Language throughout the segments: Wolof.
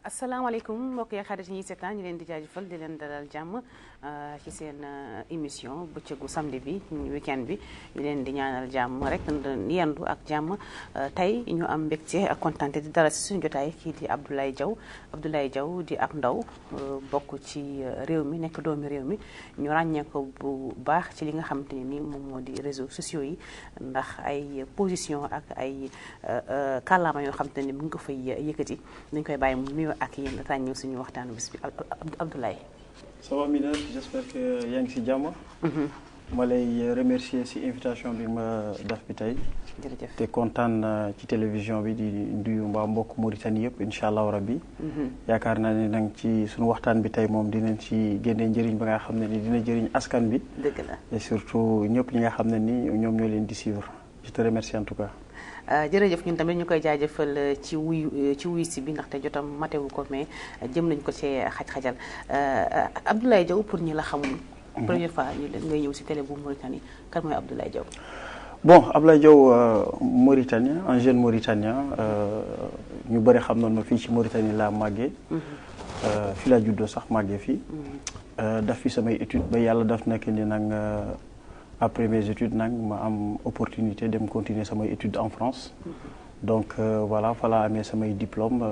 asalaamaaleykum mbokk yi xarit yi ñuy seetaan ñu leen di jaajëfal di leen dalal jàmm ci seen émission bëccëgu samedi bi weekend bi ñu leen di ñaanal jàmm rek yendu ak jàmm tey ñu am mbégte ak kontaante di dalal si suñu jotaay kii di Abdoulaye Diaw di ab ndaw bokk ci réew mi nekk doomi réew mi ñu ràññee ko bu baax ci li nga xamante ne ni moom moo di réseaux sociaux yi ndax ay position ak ay kàllaama yoo xamante ne ni mu ngi ko fay yëkkati dañ koy bàyyi mu nuyoo ak yéen ràññew suñu waxtaanu bis bi Abdoulaye. Ça va Mina, j'espère que yaa ngi si jàmm. ma lay remercier si invitation bi ma def bi tey. jërëjëf te kontaan ci télévision bi di nuyu mbaa mbokk Mauritanie yëpp incha allahu rabbi. yaakaar naa ne nag ci suñu waxtaan bi tey moom dinañ ci génne njëriñ ba nga xam ne ni dina jëriñ askan bi. dëgg la et surtout ñëpp ñi nga xam ne ni ñoom ñoo leen di suivre je te remercie en tout cas. jërëjëf ñun tamit ñu koy jaajëfal ci wuy si bi ndaxte jotam matewu ko mais jëm nañ ko ci xaj-xajal Abdoulaye Diaw pour ñi la xamul. première fois ngay ñëw si télé bu Mauritanie kan mooy Abdoulaye Diaw. bon Abdoulaye Diaw Mauritanien un jeune Mauritanien ñu bëri xam noonu ma fii ci Mauritanie laa màggee. fii laa juddoo sax màggee fii. daf fi samay études ba yàlla daf nekk ni nag. Après mes études nag ma am opportunité dem continuer samay études en France donc voilà fa laa amee samay diplôme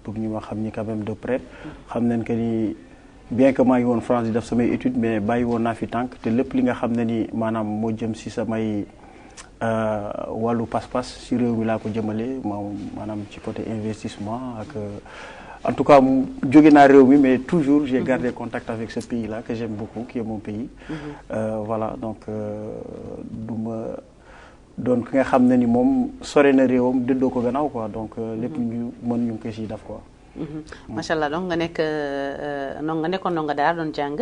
pour ñu ma xam ni quand même de près xam nañ que ni bien que maa ngi woon France di def samay études mais bàyyi woon naa fi tànk te lépp li nga xam ne ni maanaam moo jëm si samay wàllu pas-pas si réew mi laa ko jëmale maanaam ci côté investissement ak en tout cas jóge naa réew mi mais toujours j'ai gardé contact avec ce pays là que j'aime beaucoup qui est mon pays. Voilà donc du ma doon ki nga xam ne ni moom sore na réewam dëddoo ko gannaaw quoi donc lépp ñu ngi ko siy def quoi. macha allah donc nga nekkoon ndongo daara doon jàng.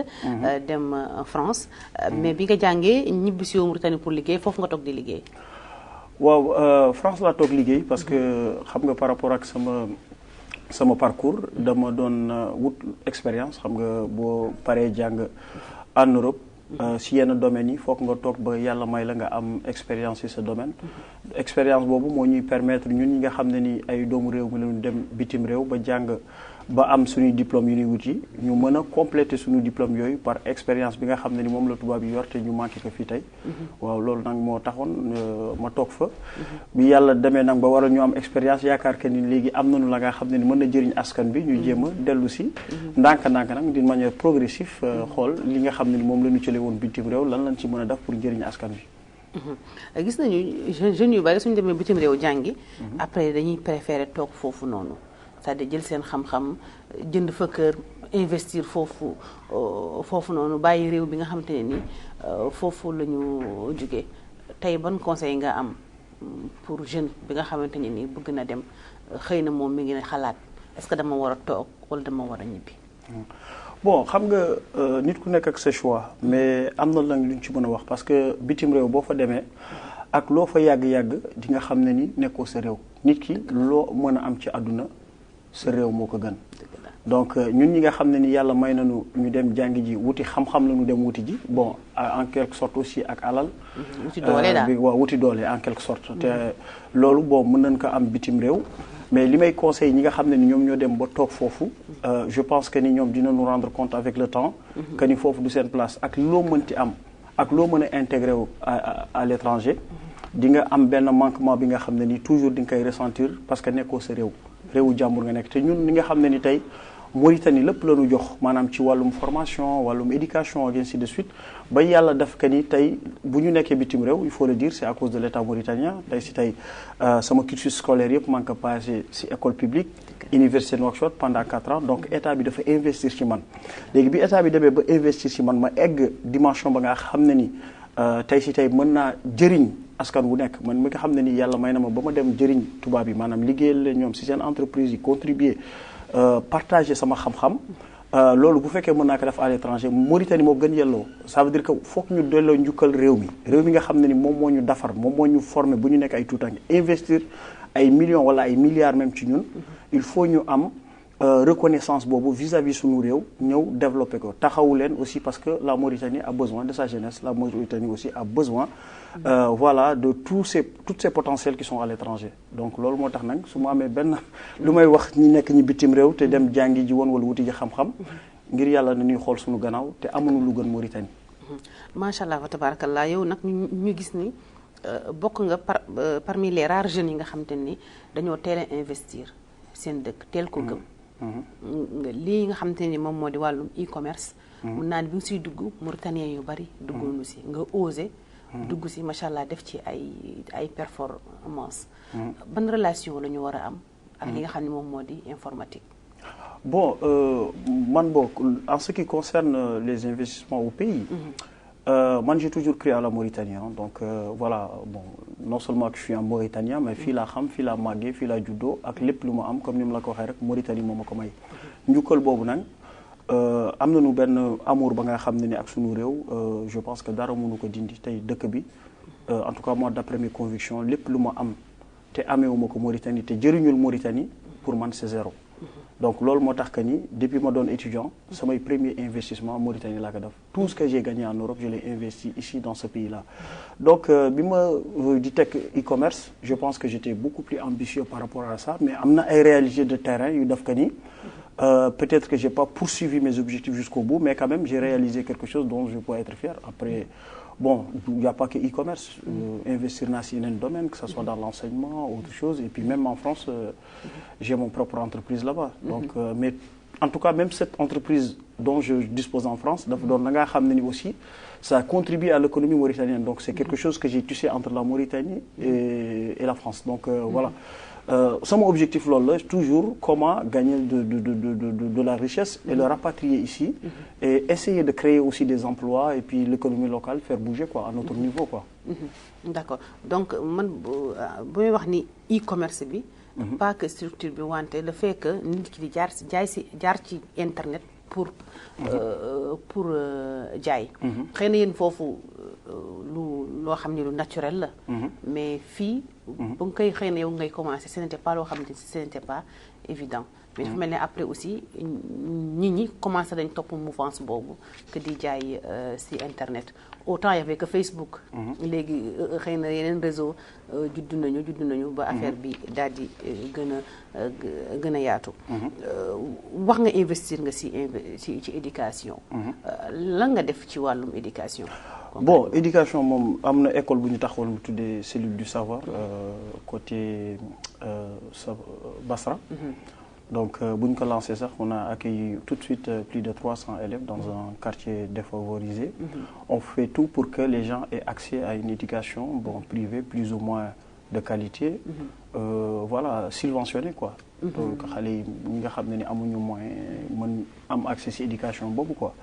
dem France. mais bi nga jàngee ñibbi si Mauritanie pour liggéey foofu nga toog di liggéey. waaw France laa toog liggéey parce que xam nga par rapport ak sama parcours dama doon wut expérience xam nga boo paree jàng en Europe si yenn domaines yi foog nga toog ba yàlla may la nga am expérience ci sa domaine expérience boobu moo ñuy permettre ñun ñi nga xam ne ni ay doomu réew mi lañu dem bitim réew ba jàng ba am suñuy diplôme yu ñuy wuti ñu mën a compléter suñu diplôme yooyu par expérience bi nga xam ne ni moom la tubaab yi yor te ñu manqué ko fii tey waaw loolu nag moo taxoon ma toog fa bi yàlla demee nag ba waral ñu am expérience yaakaar que ni léegi am nañu la nga xam ne ni mën na jëriñ askan bi ñu jéem a dellu si ndànk-ndànk nag d'une manière progressive xool li nga xam ne ni moom la ñu cële woon bitim réew lan lañ ci mën a def pour njëriñ askan bi gis nañu jeunes yu bari suñu demee bitim réew jàngi après dañuy préférer toog foofu noonu c'est-à-dire jël seen xam-xam jënd fa kër investir foofu noonu bàyyi réew bi nga xamante ne ni foofu la ñu jógee tey ban conseil nga am pour jeune bi nga xamante ne ni bëgg na dem xëy na moom mi ngi xalaat est-ce que dama war a toog wala dama war a ñibbi. bon xam nga nit ku nekk ak sa choix mais am na lan lu ñu ci mën a wax parce que bitim réew boo fa demee ak loo fa yàgg-yàgg di nga xam ne ni nekkoo sa réew nit ki loo mën a am ci àdduna sa réew moo ko gën donc ñun ñi nga xam ne ni yàlla may nañu ñu dem jàngi ji wuti xam-xam la ñu dem wuti ji bon en quelque sorte aussi ak alal wuti doole daal waaw wuti doole en quelque sorte te loolu bon mën nañ ko am bitim réew mais li may conseil ñi nga xam ne ni ñoom ñoo dem ba toog foofu je pense que ni ñoom dinañu rendre compte avec le temps que ni foofu du seen place ak loo mënti am ak loo mën a intégré wu à l'étranger di nga am benn manquement bi nga xam ne ni toujours di nga koy ressentir parce que nekkoo sa réewu jàmbur nga nekk te ñun li nga xam ne ni tey Mauritanie lépp la ñu jox maanaam ci wàllum formation wàllum éducation ak ainsi de suite ba yàlla def que ni tey bu ñu nekkee bitim réew il faut le dire c'est à cause de l'état mauritanien tey si tey sama cursus scolaire yëpp maa ngi ko passé si école publique université Nouakchott pendant 4 ans donc état bi dafa investir ci man léegi bi état bi demee ba investir ci man ma egg dimension ba nga xam ne ni tey si tey mën naa jëriñ askan wu nekk man mi nga xam ne ni yàlla may na ma ba ma dem jëriñ tubaab yi maanaam liggéeyal leen ñoom si seen entreprise yi contribuer partager sama xam-xam loolu bu fekkee mën naa ko def à l'étranger Mauritanie moo gën yelloo ça veut dire que foog ñu delloo njukkal réew mi nga xam ne ni moom moo ñu defar moom moo ñu former bu ñu nekk ay tuutànk investir ay millions wala ay milliards même ci ñun il faut ñu am reconnaissance boobu vis-à-vis sunu réew ñëw développer ko taxawu leen aussi parce que la Mauritanie a besoin de sa jeunesse, la Mauritanie aussi a besoin voilà de toutes ces potentiels qui sont à l'étranger. Donc loolu moo tax nag su ma amee benn lu may wax ñi nekk ñi bitim réew te dem jàngi ji woon wala wuti ji xam-xam ngir yàlla na ñuy xool sunu gannaaw te amuñu lu gën Mauritanie. macha allah wa tabarakallah yow nag ñu gis ni bokk nga parmi les rares jeunes yi nga xam te ni dañoo teel a investir seen dëkk teel ko gëm. lii nga xam te ni moom moo di wàllum e-commerce. mun naa ni bi nga siy dugg Mauritaniens yu bari duggoonu si nga osé. dugg si macha allah def ci ay performance. ban relation la ñu war a am. ak li nga xam ne moom moo di informatique. Bon, en ce qui concerne les investissements au pays, moi j'ai toujours cru à la Mauritanie. Hein, donc voilà, bon, non seulement que je suis un Mauritanien, mais fii laa xam, fii laa màggee, fii laa juddoo ak lépp lu ma am comme ni ma la ko waxee rek Mauritanie moo ma ko may. njukkal boobu nag am nañu benn amour ba nga xam ne ni ak sunu réew je pense que dara mënu ko dindi tey dëkk bi en tout cas moi d'après mes convictions lépp lu ma am te ameewuma ko Mauritanie te jëriñul Mauritanie pour man c'est zéro. Donc loolu moo tax que ni depuis ma doon étudiant samay premier investissement Mauritanie laa ko def tout ce que j'ai gagné en Europe je l'ai investi ici dans ce pays-là. Donc bi ma di teg e-commerce je pense que j'étais beaucoup plus ambitieux par rapport à ça mais am na ay réalités de terrain yu def que ni peut-être que j'ai pas poursuivi mes objectifs jusqu'au bout mais quand même j'ai réalisé quelque chose dont je peux être fier. Après bon il n'y a pas que e-commerce investir naa si yeneen domaine que ce soit dans l'enseignement autre chose et puis même en France j'ai mon propre entreprise là-bas. Donc mais en tout cas même cette entreprise dont je dispose en France dafa doon da ngaa xam ne ni aussi ça contribue à l'économie mauritanienne donc c'est quelque chose que j'ai tissé entre la Mauritanie et la France. Donc voilà. Sama objectif loolu la toujours comment gagner de la richesse et le rapatrier ici et essayer de créer aussi des emplois et puis l'économie locale faire bouger quoi à notre niveau quoi. D'accord donc man bu may wax ni e-commerce bi pas que structure bi wante le fait que nit ki di jaar ci internet pour jaay xëy na yéen foofu loo xam ne lu naturel la mais fii ba nga koy xëy na yow ngay commencer ce n'était pas loo xam ne ce n'était pas évident mais dafa mel ne après aussi nit ñi commencé dañ topp mouvance boobu que di jaay si internet autant y avait que Facebook léegi xëy na yeneen réseau judd nañu ba affaire bi daal di gën a yaatu wax nga investir nga ci éducation lan nga def ci wàllum éducation. Bon éducation moom am na école bu ñu taxawal mu tuddee cellule du savoir côté Basra. Donc bu ñu ko lancé sax on a accueilli tout de suite plus de 300 élèves dans un quartier défavorisé. On fait tout pour que les gens aient accès à une éducation bon privée plus ou moins de qualité. Voilà subventionnée quoi. Donc xale yi ñi nga xam ne ni amuñu moyen mën am accès ci éducation boobu quoi.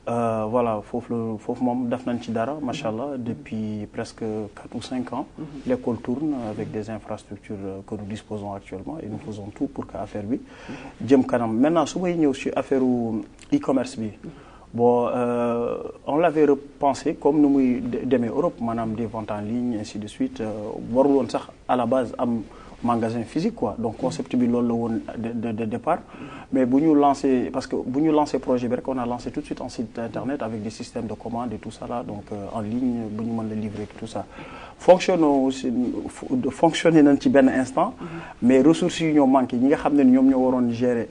Voilà foofu moom def nañ ci dara macha allah depuis presque 4 ou 5 ans. L'école tourne avec des infrastructures que nous disposons actuellement et nous faisons tout pour que affaire bi jëm kanam maintenant su may ñëw ci affaire e-commerce bi bon on l'avait repensé comme nu muy demee Europe maanaam des ventes en ligne ainsi de suite warul woon sax à la base am magasin physique quoi donc concept bi loolu la woon de départ mais bu ñu lancé parce que bu ñu lancé projet bi rek on a lancé tout de suite un site internet avec des systèmes de commande et tout ça là donc en ligne bu ñu mën la livrer tout ça fonctionné nañ ci benn instant mais ressources yi ñoo manqué ñi nga xam ne ñoom ñoo waroon gérer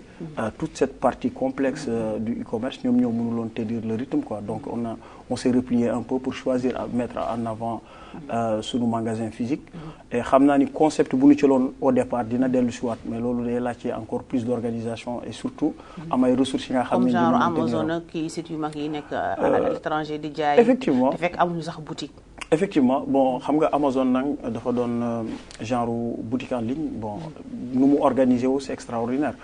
toute cette partie complexe du e-commerce ñoom ñoo mënuloon tenir le rythme quoi donc on s'est replié un peu pour choisir à mettre en avant sunu magasin physique et xam naa ni concept bu ñu ci loon au départ dina dellu si waat mais loolu day laajte encore plus d'organisation et surtout am ay ressources yi nga xam ne comme genre Amazon ak kii site yu mag yi nekk à l'étranger di jaay effectivement te fekk amuñu sax boutique effectivement bon xam nga Amazon nag dafa doon genre boutique en ligne bon nu mu organisé wu c'est extraordinaire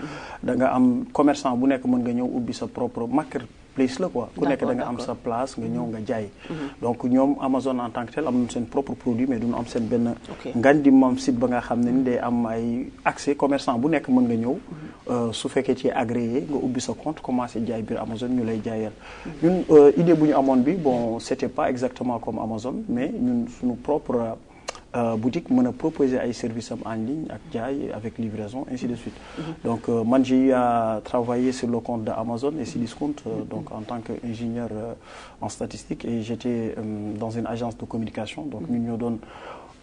da nga am commerçant bu nekk mën nga ñëw ubbi sa propre marketplace la quoi ku nekk da nga am sa place nga ñëw nga jaay donc ñoom Amazon en tant que tel am nañu seen propre produit mais duñu am seen benn ngan di moom site ba nga xam ne ni day am ay accès commerçant bu nekk mën nga ñëw su fekkee ci agréé nga ubbi sa compte commencé jaay biir Amazon ñu lay jaayal ñun idée bu ñu amoon bi bon c'était pas exactement comme Amazon mais ñun suñu propre boutique mën a proposer ay services am en ligne ak jaay avec livraison ainsi de suite. Donc man j'ai eu à travailler sur le compte de Amazon et Cdiscount donc en tant qu'ingénieur en statistique et j'étais dans une agence de communication donc ñun ñoo doon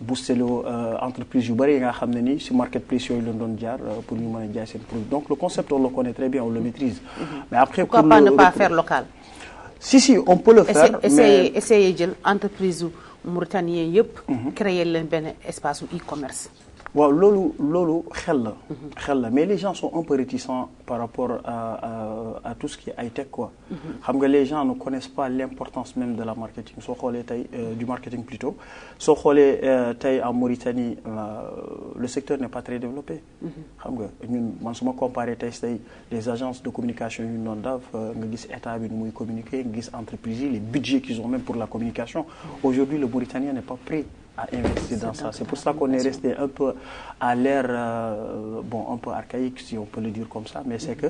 booster entreprise yu bëri yi nga xam ne ni si marketplace yooyu lañ doon jaar pour ñu mën a jaay seen produit donc le concept on le connaît très bien on le maîtrise. Mais après pourquoi pas ne pas faire local. Si on peut le faire. essayer jël entreprise mauritanien yëpp. créer leen benn espace e-commerce. waaw loolu xel la mais les gens sont un peu réticents par rapport à tout ce qui est high-tech quoi. xam nga les gens ne connaissent pas l'importance même de la marketing soo xoolee tey du marketing plutôt soo xoolee tey en Mauritanie le secteur n'est pas très développé. xam nga ñun man su ma comparé tey les agences de communication yu noonu daf nga gis état bi nu muy communiquer nga gis entreprises yi les budgets qu'ils ont même pour la communication aujourd'hui le Mauritanien n'est pas prêt à investir dans ça. C'est pour ça qu'on est resté un peu à l'ère un peu archaïque si on peut le dire comme ça mais c'est que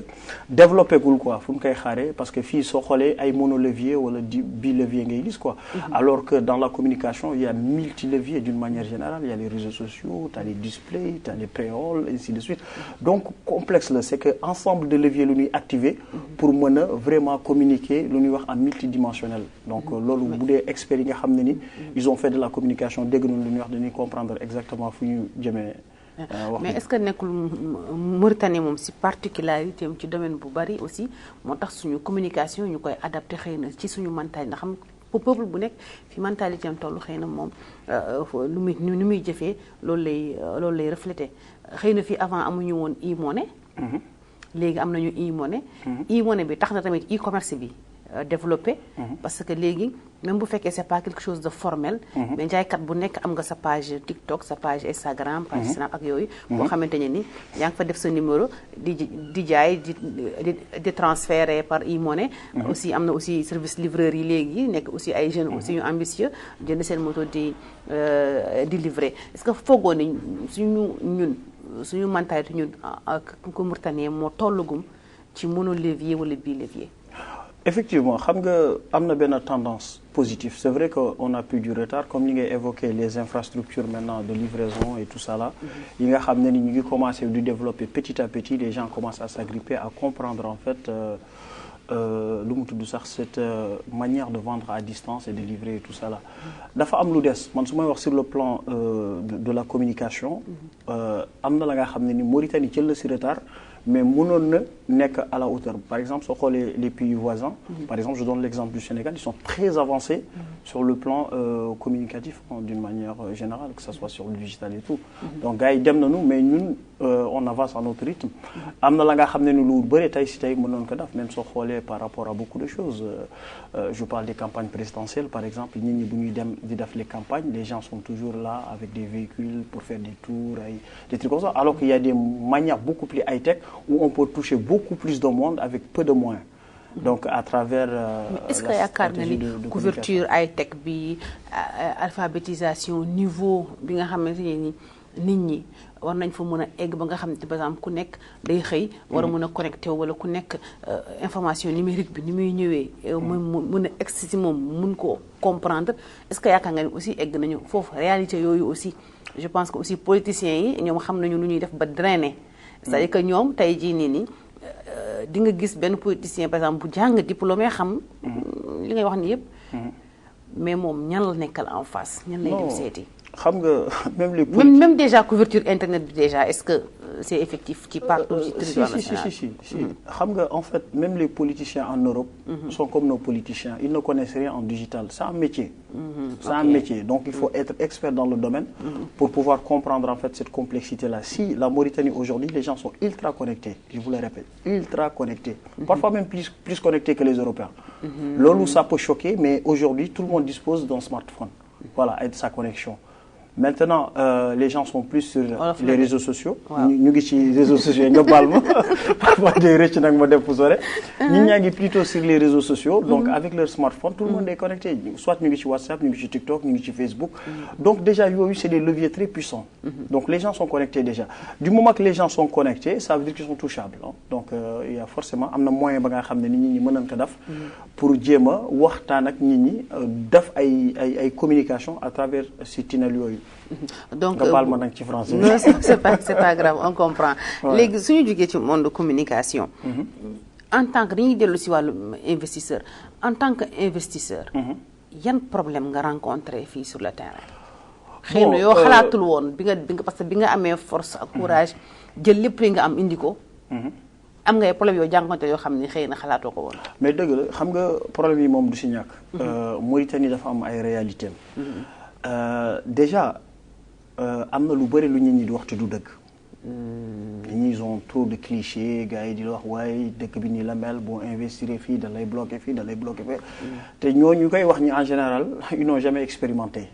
développé gul quoi fu mu koy xaaree parce que fii soo xoolee ay monolevier wala bilevier ngay gis quoi. Alors que dans la communication il y a multilevier d'une manière générale il y a les réseaux sociaux t'as les displays t'as les pré-rolls ainsi de suite donc complexe la c'est que ensemble de leviers lu ñuy activer pour mën a vraiment communiquer lu ñuy wax en multidimensionnel donc loolu bu dee experts yi nga xam ne ni ils ont fait de la communication dégg nañu lu ñuy wax dañuy comprendre exactement fu ñu jëmee. mais est-ce que nekkul Mauritanie moom si particularité am ci domaine bu bari aussi moo tax suñu communication ñu koy adapté xëy na ci suñu mentalité ndax xam peuple bu nekk fi mentalité am toll xëy na moom lu muy jëfee loolu lay reflété xëy na fii avant amuñu woon e-money. léegi am nañu e-money. e-money bi tax na tamit e-commerce bi développé. parce que léegi même bu fekkee c'est pas quelque chose de formel. mais jaaykat bu nekk am nga sa page TikTok sa page Instagram page Snap ak yooyu. boo xamante ne ni yaa ngi fa def sa numéro di jaay di transférer par e-money. aussi am na aussi service livreur yi léegi nekk aussi ay jeunes aussi yu ambitieux jënd seen moto di livrer est-ce que foogoo ni suñu mentalité ñun ko Mauritanien moo tollugum ci monolevier wala bilevier. Effectivement xam nga am na benn tendance positive c'est vrai qu'on a pris du retard comme ni ngay évoquer les infrastructures maintenant de livraison et tout ça là yi nga xam ne ni ñu ngi commencer di développer petit à petit les gens commencent à s'agripper à comprendre en fait lu mu tudd sax cette manière de vendre à distance et de livrer et tout ça là dafa am lu des man su may wax sur le plan de la communication am na la nga xam ne ni Mauritanie jël na si retard mais mënoon na nekk à la hauteur par exemple soo xoolee les pays voisins par exemple je donne l'exemple du Sénégal ils sont très avancés sur le plan communicatif d'une manière générale que ça soit sur le digital et tout donc gars yi dem nañu mais ñun on avance à notre rythme am na la nga xam ne ni lu bëri tey si tey mënoon ko def même soo xoolee par rapport à beaucoup de choses je parle des campagnes présidentielles par exemple nit ñi bu ñuy dem di def les campagnes les gens sont toujours là avec des véhicules pour faire des tours des trucs comme ça alors qu'il y a des manières beaucoup plus high-tech où on peut toucher beaucoup plus de monde avec peu de moyens. Donc à travers est-ce que yaakaar nga ni couverture high-tech bi alphabétisation niveau bi nga xamante ni nit ñi war nañ fa mën a egg ba nga xam ne par exemple ku nekk day xëy war a mën a connecté wala ku nekk information numérique bi ni muy ñëwee mën a egg si moom mun ko comprendre est-ce que yaakaar nga ni aussi egg nañu foofu réalité yooyu aussi je pense que aussi politiciens yi ñoom xam nañu lu ñuy def ba drainer c'est-à-dire que ñoom tey jii nii di nga gis benn politicien par exemple bu jàng diplômé xam li ngay wax ni yëpp mais moom ñan la nekkal en face ñan lay dem seeti xam nga même déjà couverture internet bi déjà est-ce que c'est effectif ci partout ci territoire national si xam nga en fait même les politiciens en Europe sont comme nos politiciens ils ne connaissent rien en digital c'est un métier c'est un métier donc il faut être expert dans le domaine pour pouvoir comprendre en fait cette complexité là si la Mauritanie aujourd'hui les gens sont ultra connectés je vous le répète ultra connectés parfois même plus connectés que les Européens loolu ça peut choquer mais aujourd'hui tout le monde dispose d'un smartphone voilà et de sa connexion maintenant les gens sont plus sur les réseaux sociaux ñu ngi ci réseaux sociaux nga baal ma parfois day rëcc nag ma def fu sore ñi ñaa ngi plutôt sur les réseaux sociaux donc avec leur smartphone tout le monde est connecté soit ñu ngi ci WhatsApp ñu ngi ci TikTok ñu ngi ci Facebook donc déjà yooyu c'est des leviers très puissants donc les gens sont connectés déjà du moment que les gens sont connectés ça veut dire qu'ils sont touchables donc il y a forcément am na moyen ba nga xam ne nit ñi mën nañ ko def pour jéem a waxtaan ak nit ñi def ay communication à travers ces tunnels yooyu donc nga baal ma nag ci français. non c'est pas grave on comprend. léegi suñu jógee ci monde communication. en tant que dañuy dellu si wàllu investisseur en tant que investisseur. yan problème nga rencontré fii sur le terrain. xëy na yoo xalaatul woon bi nga parce que bi nga amee force ak courage jël lépp li nga am indi ko. am ngay problème yoo jànkonte yoo xam ne xëy na xalaatoo ko woon. mais dëgg la xam nga problème yi moom du si ñàkk. Mauritanie dafa am ay réalité déjà am na lu bëri lu nit ñi di wax te du dëgg. nit ñi ils ont trop de clichés gars yi di la wax waaye dëkk bi nii la mel boo investir fii da lay bloqué fii da lay bloqué fii. te ñooñu koy wax ñi en général ils n'ont jamais expérimenté.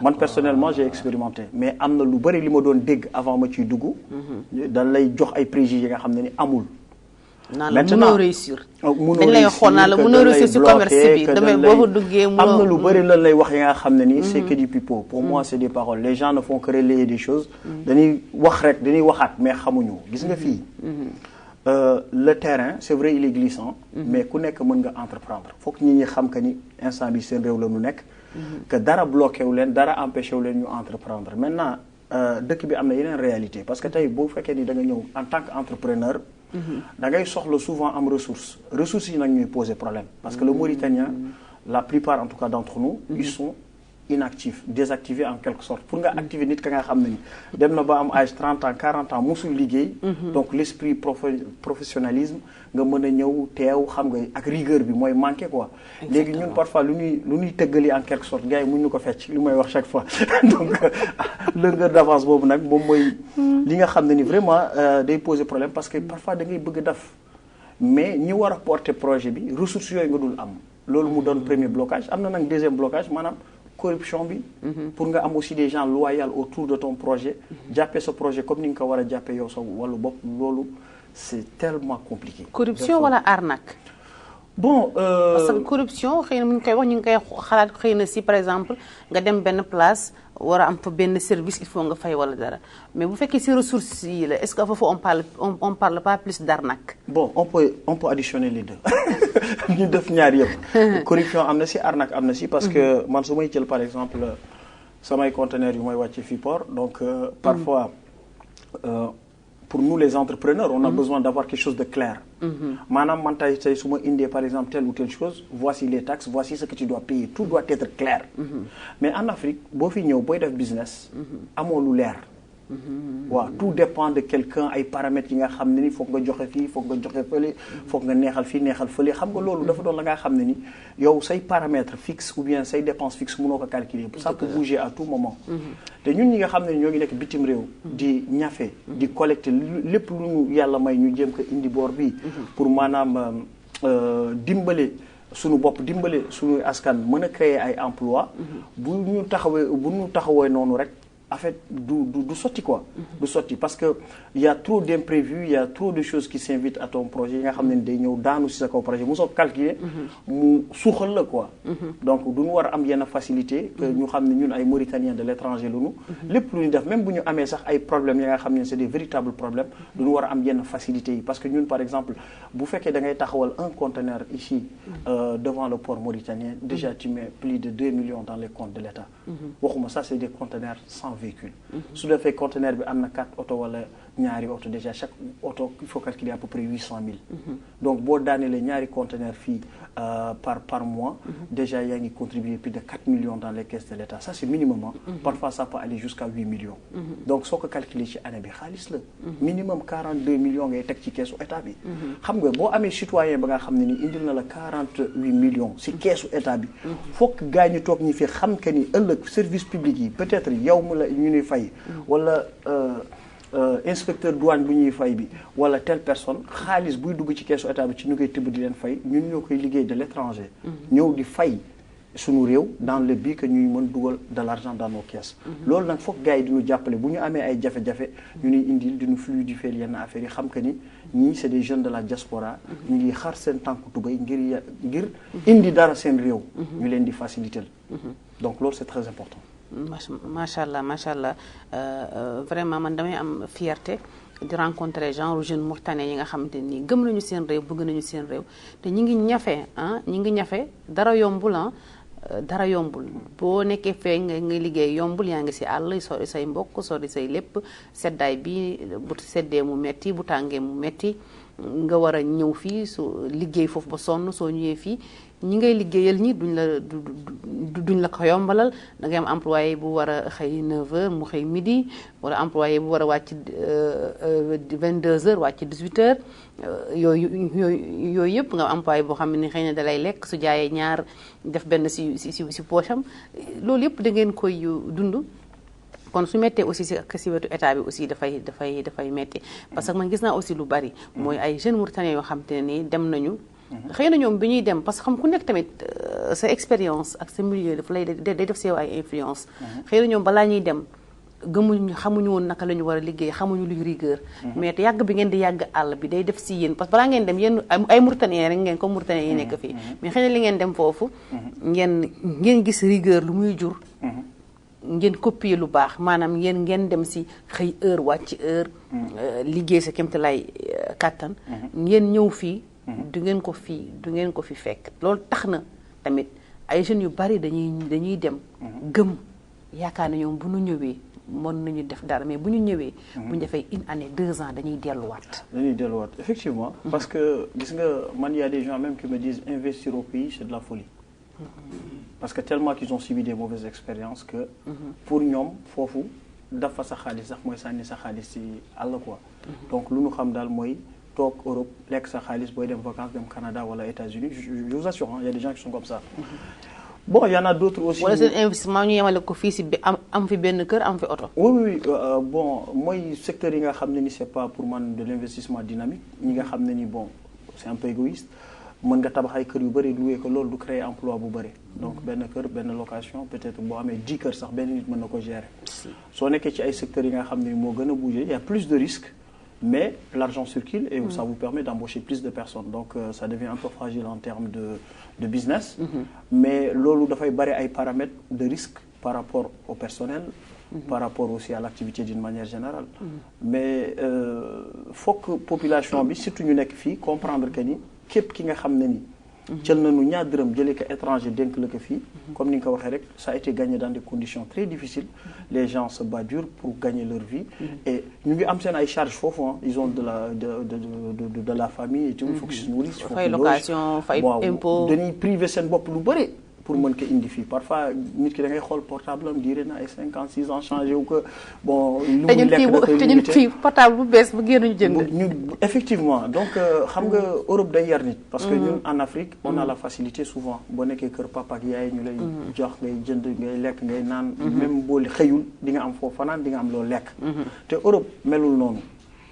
man personnellement j'ai expérimenté mais am na lu bëri li ma doon dégg avant ma ciy dugg. dañ lay jox ay préjugés nga xam ne ni amul. mënoo réussir. dañ lay xool naa la mënoo réussir ci commerce bi damay boo ko duggee am na lu bëri lan lay wax yi nga xam ne ni c'est que du pipeau pour moi c'est des paroles les gens ne font que relayer des choses. dañuy wax rek dañuy waxaat mais xamuñu gis nga fii. le terrain c'est vrai il est glissant. mais ku nekk mën nga entreprendre foog nit ñi xam que ni instant bi seen réew la ñu nekk. que dara bloqué wu leen dara empêché wu leen ñu entreprendre maintenant dëkk bi am na yeneen réalité parce que tey boo fekkee ni da nga ñëw en tant qu'entrepreneur. da ngay soxla souvent am ressources yi nag ñuy poser problème parce que le Mauritanien la plupart en tout cas d'entre nous ils sont inactifs désactivés en quelque sorte pour nga activer nit ka nga xam ne ni dem na ba am âge 30 ans 40 ans musul liggéey donc l'esprit professionnalisme nga mën a ñëw teew xam nga ak rigueur bi mooy manqué quoi léegi ñun parfois lu ñuy tëggali en quelque sorte gars yi mun ñu ko fecc li may wax chaque fois donc longueur d'avance boobu nag moom mooy li nga xam ne ni vraiment day poser problème parce que parfois da ngay bëgg def mais ñi war a porter projet bi ressources yooyu nga dul am loolu mu doon premier blocage am na nag deuxième blocage maanaam corruption bi pour nga am aussi des gens loyaux autour de ton projet jàppee sa projet comme ni nga ko war a jàppee yow sa wàllu bopp loolu c'est tellement compliqué. corruption wala arnaque. bon parce que corruption xëy na ñu ngi koy wax ñu ngi koy xalaat xëy na si par exemple nga dem benn place war a am fa benn service il faut nga fay wala dara mais bu fekkee si ressources yi la est-ce que foofu on parle pas plus d'arnaque. bon on peut additionner les deux ñu def ñaar yëpp. corruption am na si arnaque am na si. parce que man su may jël par exemple samay conteneurs yu may wàcce fii port donc parfois. pour nous les entrepreneurs on a besoin d'avoir quelque chose de clair maanaam man tey su ma indee par exemple telle ou telle chose voici les taxes voici ce que tu dois payer tout doit être clair mais en Afrique boo fi ñëw booy def business amoo lu leer waaw tout dépend de quelqu'un ay paramètres yi nga xam ne ni foog nga joxe fii foog nga joxe fële foog nga neexal fii neexal fële xam nga loolu dafa doon la nga xam ne ni yow say paramètres fixes ou bien say dépenses fixes mënoo ko calculer ça peut bouger à tout moment te ñun ñi nga xam ne ni ñoo ngi nekk bitim réew di ñafe di collecter lépp lu ñu yàlla may ñu jéem ko indi boor bi pour maanaam dimbale suñu bopp dimbale suñu askan mën a créer ay emplois bu ñu taxawee noonu rek en fait du sotti quoi du sotti parce que il y a trop d'imprévus il y a trop de choses qui s'invitent à ton projet yi nga xam ne day ñëw daanu si sa kaw projet mu soo calculer mu suuxal la quoi donc du ñu war a am yenn facilité que ñu xam ne ñun ay Mauritaniens de l'étranger la ñu lépp lu ñu def même bu ñu amee sax ay problèmes yi nga xam ne c'est des véritables problèmes du ñu war a am yenn facilité yi parce que ñun par exemple bu fekkee da ngay taxawal un conteneur ici devant le port mauritanien déjà tu mets plus de 2 millions dans les comptes de l'État waxuma ça c'est des conteneurs sans véhicule su defee conteneur bi am na 4 oto wala ñaari oto déjà chaque oto il faut calculer à peu près 800 000 donc boo daanelee ñaari conteneur fii par mois déjà yaa ngi contribuer plus de 4 millions dans les caisses de l'État ça c'est minimum parfois ça peut aller jusqu'à 8 millions donc soo ko calculer ci année bi xaalis la minimum 42 millions ngay teg ci keesu état bi xam nga boo amee citoyen ba nga xam ne ni indil na la 48 millions ci keesu état bi fokk gaa ñu toog ñi fi xam que ni ëllëg service public yi peut-être yow mu la ñu ñuy fay wala inspecteur douane bu ñuy fay bi wala telle personne xaalis buy dugg ci keesu état bi ci ñu koy tibb di leen fay ñun ñoo koy liggéey de l'étranger ñëw di fay suñu réew dans le but que ñuy mën dugal de l'argent dans nos caisses loolu nag foog gars yi di ñu jàppale bu ñu amee ay jafe-jafe ñu ñuy indil di ñu fluidifier yenn affaires yi xam que ni ñii c'est des jeunes de la diaspora ñu ngi xar seen tànku tubéy ngir indi dara seen réew ñu leen di faciliter donc loolu c'est très important macha allah vraiment man damay am fierté di rencontrer genre jeunes Mauritaniens yi nga xamante ni gëm nañu seen réew bëgg nañu seen réew te ñi ngi ñafe dara yombul dara yombul boo nekkee fee nga liggéey yombul yaa ngi si àll sori say mbokk sori say lépp seddaay bi bu seddee mu metti bu tàngee mu metti nga war a ñëw fii su liggéey foofu ba sonn soo ñëwee fii ñi ngay liggéeyal ñi duñ la ko yombalal da ngay am employé bu war a xëy 9h mu xëy midi wala employé bu war a wàcc 22h wàcc 18h yooyu yëpp nga am employé boo xam ne xëy na dalay lekk su jaayee ñaar def benn si poche am loolu yëpp da ngeen koy dund. kon su mettee aussi si wetu état bi aussi dafay metti parce que man gis naa aussi lu bari mooy ay jeunes Mauritaniens yoo xam te ne nii dem nañu xëy na ñoom bi ñuy dem parce que xam ku nekk tamit sa expérience ak sa milieu dafa lay day def si yow ay influence xëy na ñoom balaa ñuy dem xamuñu woon naka la ñu war a liggéey xamuñu luy rigueur mais te yàgg bi ngeen di yàgg àll bi day def si yéen parce que balaa ngeen dem yéen ay Mauritaniens rek ngeen comme Mauritaniens yi nekk fii mais xëy na li ngeen dem foofu ngeen gis rigueur lu muy jur ngeen copier lu baax maanaam ngeen dem si xëy heure wàcc heure liggéey sa kéemtalaay kàttan ngeen ñëw fii du ngeen ko fi fekk loolu tax na tamit ay jeunes yu bari dañuy dem gëm yaakaar na ñoom bu ñu ñëwee mën nañu def dara mais bu ñu ñëwee bu ñu defee 1 année 2 ans dañuy delluwaat effectivement parce que gis nga man y a des gens même qui me disent investir au pays c'est de la folie parce que tellement qu'ils ont subi des mauvaises expériences que pour ñoom foofu dafa sa xaalis sax mooy sànni sa xaalis ci àll quoi donc lu ñu xam daal mooy toog Europe lekk sa xaalis booy dem vacances dem Canada wala États-Unis je vous assure il y a des gens qui sont comme ça bon il y en a d'autres aussi wala seen investissement ñu yemale ko fii si am fi benn kër am fi oto oui bon mooy secteur yi nga xam ne ni c'est pas pour man de l'investissement dynamique ñi nga xam ne ni bon c'est un peu égoïste mën nga tabax ay kër yu bëri loué ko loolu du créer emploi bu bëri donc benn kër benn location peut-être boo amee 10 kër sax benn nit mën na ko gérer soo nekkee ci ay secteurs yi nga xam ne moo gën a bouger il y a plus de risques mais l'argent circule et ça vous permet d'embaucher plus de personnes donc ça devient un peu fragile en termes de business mais loolu dafay bëri ay paramètres de risque par rapport au personnel par rapport aussi à l'activité d'une manière générale mais faut que population bi surtout ñu nekk fii comprendre que ni képp ki nga xam ne ni jël nañu ñaar dërëm jëlee ko étranger dénk la ko fii comme ni nga ko waxee rek ça a été gagné dans des conditions très difficiles les gens se battent dur pour gagner leur vie et ñu ngi am seen ay charges foofu ils ont de la famille et tout il faut que se nourrissent fay location fay impôt dañuy privé seen bopp lu bëri pour mën ko indi fii parfois nit ki da ngay xool portable am diire na ay 56 ans changé wu ko bon lu mu lekk da koy te ñun fii portable bu bees bu génn ñu jënd ñu effectivement donc xam nga Europe day yar nit parce que ñun en Afrique on a la facilité souvent boo nekkee kër papa ak yaay ñu lay jox ngay jënd ngay lekk ngay naan même boo xëyul di nga am foofu fanaan di nga am loo lekk te Europe melul noonu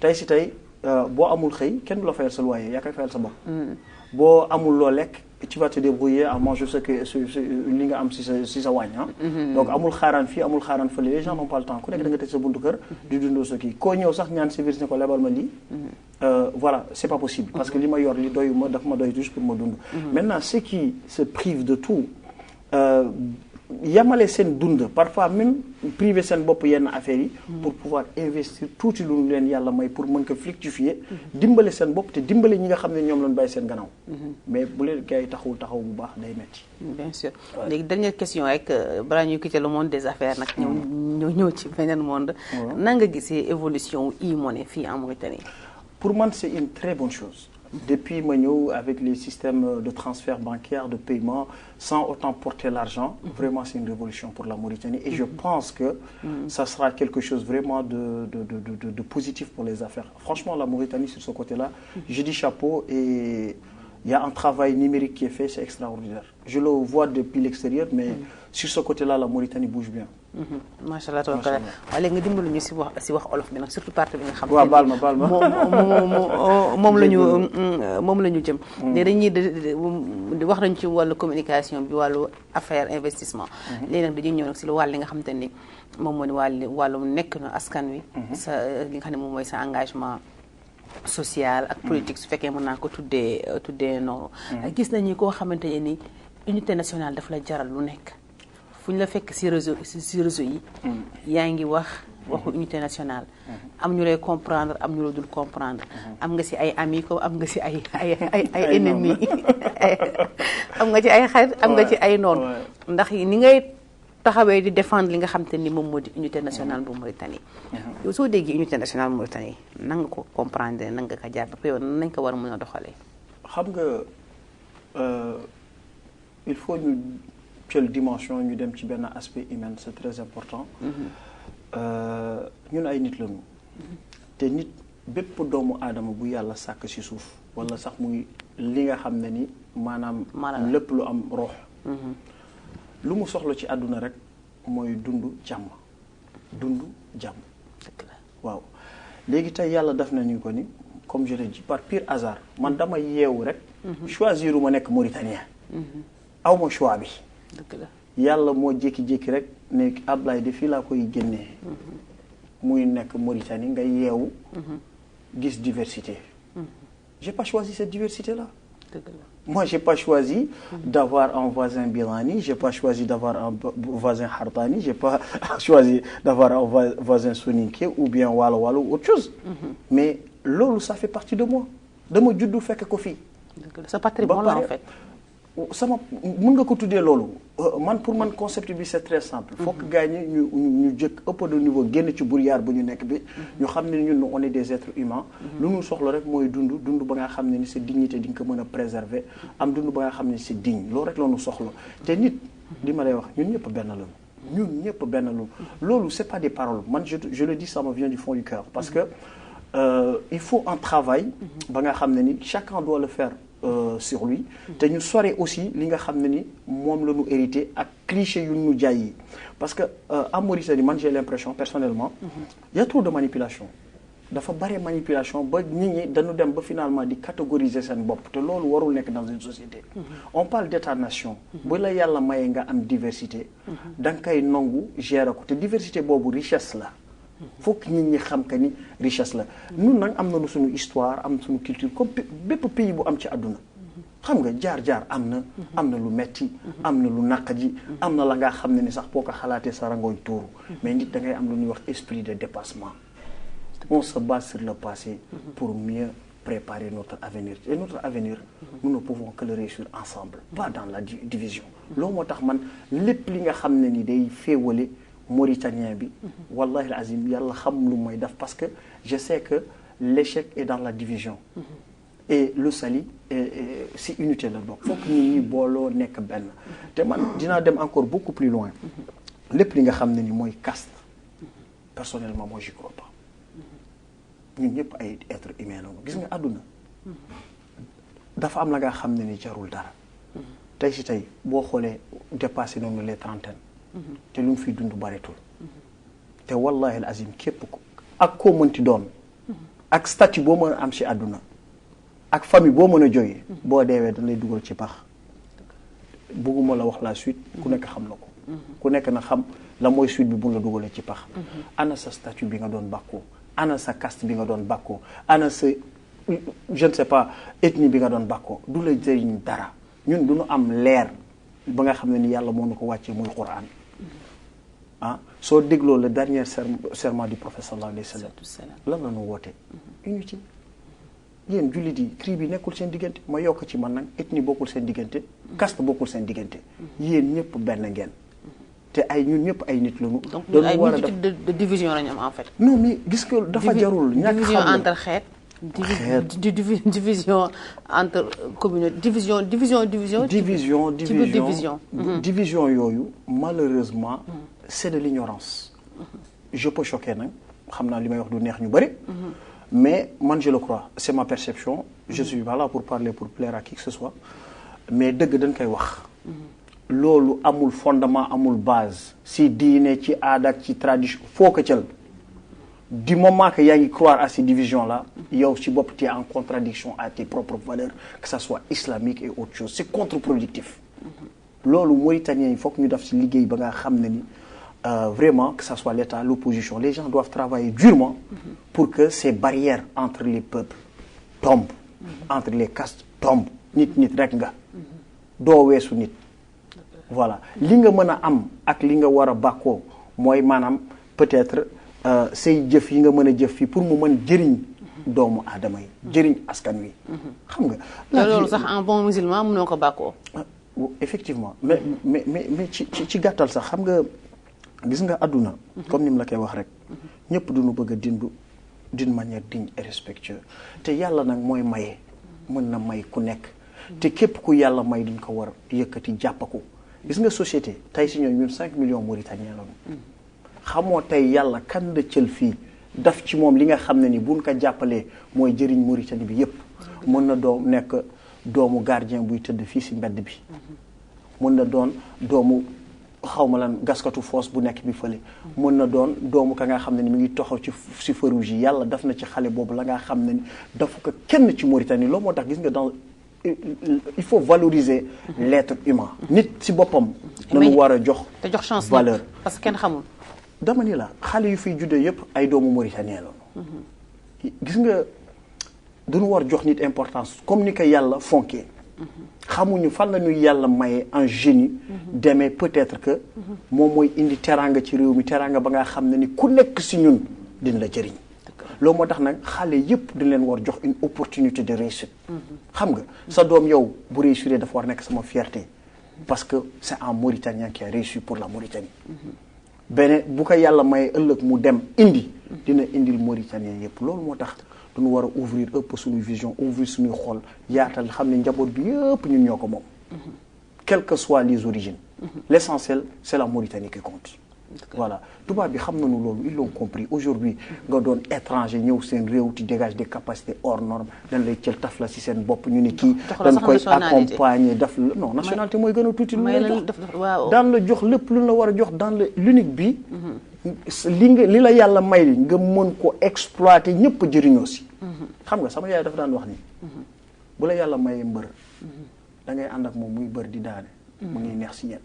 tey si tey boo amul xëy kenn du la fayal sa loyer yaa koy fayal sa bopp boo amul loo lekk tu vas te débrouiller à manger ce que li nga am si sa wàññ donc amul xaaraan fii amul xaaraan fële les gens n'ont pas le temps ku nekk da nga tëj sa buntu kër di dundoo sa kii koo ñëw sax ñaan service ne ko lebal ma lii voilà c'est pas possible parce que li ma yor li doyu ma daf ma doy juste pour ma dund maintenant ceux qui se privent de tout yamale seen dund parfois même privé seen bopp yenn affaires yi pour pouvoir investir tuuti lu leen yàlla may pour mën ko fructifier dimbale seen bopp te dimbale ñi nga xam ne ñoom lañ bàyyi seen gannaaw mais bu leen gars yi taxaw bu baax day metti bien sûr léegi dernière question rek balaa ñuy quitter le monde des affaires nag ñëw ci beneen monde nan nga gisee évolution e-money fii en Mauritanie pour man c'est une très bonne chose depuis ma ñëw avec les systèmes de transfert bancaire de paiement sans autant porter l'argent vraiment c'est une révolution pour la Mauritanie et je pense que ça sera quelque chose vraiment de positif pour les affaires franchement la Mauritanie sur ce côté-là je dis chapeau et il y a un travail numérique qui est fait c'est extraordinaire je le vois depuis l'extérieur mais sur ce côté-là la Mauritanie bouge bien macha allah tabaraka waaye léegi nga dimbali ñu si wax olof bi nag surtout partie bi nga xam waaw baal ma moom la ñu jëm léegi dañuy wax nañ ci wàllu communication bi wàllu affaire investissement léegi nag dañuy ñëw nag si lu wàll li nga xamante ni moom moo ni wàllu nekk na askan wi sa li nga xam ne moom mooy sa engagement social ak politique su fekkee mën naa ko tuddee noonu gis nañu koo xamante ne ni unité nationale daf la jaral lu nekk fu ñu la fekk si réseau yi yaa ngi wax waxu unité nationale am ñu lay comprendre am ñu la dul comprendre am nga ci ay amis comme am nga ci ay ennemis am nga ci ay xarit am nga ci ay noon ndax ni ngay taxawee di défendre li nga xam te ni moom moo di unité nationale bu Mauritanie yow soo déggee unité nationale bu Mauritanie nan nga ko comprendre nan nga ko jàpp yow nañ ko war a mën a doxalee. xam nga il faut ñu jël dimension ñu dem ci benn aspect humain c'est très important. ñun ay nit lañu. te nit bépp doomu aadama bu yàlla sàkk ci suuf wala sax muy li nga xam ne ni maanaam. lépp lu am rox. lu mu soxla ci àdduna rek mooy dund jàmm. waaw léegi tey yàlla def nañu ko ni comme je l'ai dit par pur hasard man dama yeewu rek. choisir ma nekk Mauritanien. aw ma choix bi. yàlla moo jékki-jékki rek ne Ablaye de fii laa koy génnee. muy nekk Mauritanie nga yeewu. gis diversité. j'ai pas choisi cette diversité là. moi j'ai pas choisi d'avoir un voisin birmani, j'ai pas choisi d'avoir un voisin hartani, j'ai pas choisi d'avoir un voisin soninké ou bien walo walo ou autre chose. Mais loolu ça fait partie de moi. dama juddu fekk ko fii. sa patrimoine la en fait. sama mën nga ko tuddee loolu man pour man concept bi c'est très simple. faut que gars ñi ñu jëkk ëpp de niveau génn ci brouillard bu ñu nekk bi. ñu xam ne ñun on est des êtres humains. lu ñu soxla rek mooy dund ba nga xam ne ni sa dignité di nga ko mën a préserver am dund ba nga xam ne c'est digne loolu rek la ñu soxla te nit li ma lay wax ñun ñëpp benn lañu. ñun ñëpp benn lañu loolu c'est pas des paroles man je le dis ça me vient du fond du cœur parce que il faut un travail ba nga xam ne ni chacun doit le faire. Sur lui te ñu sore aussi li nga xam ne ni moom la ñu hérité ak cliché yu ñu jaay yi parce que en Mauritanie man j'ai l'impression personnellement il y a trop de manipulation dafa bare manipulation ba nit ñi dañu dem ba finalement di catégoriser seen bopp te loolu warul nekk dans une société on parle d'état-nation bu la yàlla mayee nga am diversité da nga koy nangu gérer ko te diversité boobu richesse la fokk nit ñi xam que ni richesse la ñun nag am nañu suñu histoire am suñu culture comme bépp pays bu am ci àdduna xam nga jaar-jaar am na lu metti am na lu naqadi am na la nga xam ne ni sax boo ko xalaatee sa rangooñ tuuru mais nit da ngay am lu ñuy wax esprit de dépassement on se base sur le passé pour mieux préparer notre avenir et notre avenir nous ne pouvons que le réussir ensemble pas dans la division loolu moo tax man lépp li nga xam ne ni day féewale Mauritanien bi wallahi alazim yàlla xam lu mooy def parce que je sais que l'échec est dans la division et le sali si unité la bokk fokk nit ñi booloo nekk benn te man dinaa dem encore beaucoup plus loin lépp li nga xam ne ni mooy caste personnellement moi j'y crois pas ñun ñëpp ay êtres humains la gis nga àdduna dafa am la nga xam ne ni jarul dara tey si tey boo xoolee dépassé nañu les trentaines te lu mu fiy dund bareetul te wallahi al azim képp ko ak koo mënti doon ak statut boo mën a am ci àdduna ak famille boo mën a jógee boo deewee dañ lay dugal ci pax bëgguma la wax la suite ku nekk xam na ko ku nekk na xam la mooy suite bi bu la dugalee ci pax ana sa statut bi nga doon bàkkoo ana sa caste bi nga doon bàkkoo ana sa je ne sais pas ethnie bi nga doon bàkkoo du la jëriñ dara ñun du ñu am leer ba nga xam ne ni yàlla moo nu ko wàccee muy Qur'an soo dégloo le dernier serment du prophète sallallahu alayhi wa sallam lan la ñu woote unité yéen jullit yi cri bi nekkul seen diggante ma yokk ci man nag ethnie bokkul seen diggante caste bokkul seen diggante yéen ñëpp benn ngeen te ay ñun ñëpp ay nit lañu donc ñun ay multitude de division lañu am en fait non mais gis nga dafa jarul ñàkk division entre xeet division entre communauté division yooyu malheureusement c'est de l'ignorance je peux choquer nag xam naa li may wax du neex ñu bari mais man je le crois c'est ma perception je suis pas là pour parler pour plaire à qui que ce soit mais dëgg dañ koy wax loolu amul fondement amul base si diine ci aada ak ci tradition foo ko cël du moment que yaa ngi croire à ces divisions là yow ci bopp tu es en contradiction à tes propres valeurs que ça soit islamique et autre chose c'est contre-productif loolu Mauritaniens yi foog ñu def ci liggéey ba nga xam ne ni vraiment que ça soit l'État l'opposition les gens doivent travailler durement pour que ces barrières entre les peuples tombent entre les castes tombent nit rek nga doo weesu nit voilà li nga mën a am ak li nga war a bàkkoo mooy maanaam peut-être say jëf yi nga mën a jëf fii pour mu mën jëriñ doomu aadama yi jëriñ askan wi xam nga loolu sax en bon musulman mënoo ko bàkkoo effectivement mais ci gàttal sax xam nga gis nga àdduna comme ni mu la koy wax rek ñëpp duñu bëgg a dindu d'une manière digne et respectueuse te yàlla nag mooy maye mën na may ku nekk te képp ku yàlla may duñ ko war yëkkati jàppaku gis nga société tey si ñoom ñun 5 millions Mauritaniens lañu xamoo tey yàlla kan la cël fii daf ci moom li nga xam ne ni buñ ko jàppalee mooy jëriñ Mauritanie bi yépp mën na doom nekk doomu gardien buy tëdd fii si mbedd bi mën na doon doomu xawma lan gaskatu foos bu nekk bi fële mën na doon doomu ka nga xam ne ni mi ngi taxaw ci feu rouge yi yàlla daf na ci xale boobu la nga xam ne ni dafa ko kenn ci Mauritanie loolu moo tax gis nga dans il faut valoriser l'être humain nit si boppam nañu war a jox chance valeur parce que kenn xamul dama ni la xale yu fiy juddee yëpp ay doomu Mauritanien la gis nga duñu war jox nit importance comme ni ko yàlla fonkee xamuñu fan la ñuy yàlla maye un génie demee peut-être que moom mooy indi teraanga ci réew mi teraanga ba nga xam ne ni ku nekk si ñun dina la jëriñ loolu moo tax nag xale yëpp dañ leen war jox une opportunité de réussite xam nga sa doom yow bu réussir dafa war nekk sama fierté parce que c'est un Mauritanien qui a réussi pour la Mauritanie beneen bu ko yàlla maye ëllëg mu dem dina indil Mauritanien yëpp loolu moo tax duñu war a ouvrir ëpp suñuy vision ouvrir suñuy xol yaatal xam ne njaboot bi yëpp ñun ñoo ko moom quelles que soient les origines l'essentiel c'est la Mauritanie qui compte voilà tubaab bi xam nañu loolu ils l'ont compris aujourd'hui nga doon étranger ñëw seen réew ti dégage des capacités hors normes dañ lay jël taf la si seen bopp ñu ne kii dañ koy accompagner daf la non nationalité mooy gën a tuuti lu la jox daan la jox lépp lu la war a jox dans le l'unique bi li la yàlla may li nga mën ko exploiter ñëpp jëriñoo si xam nga sama yaay dafa daan wax ni bu la yàlla mayee mbër da ngay ànd ak moom muy bër di daane mu ngi neex si ñen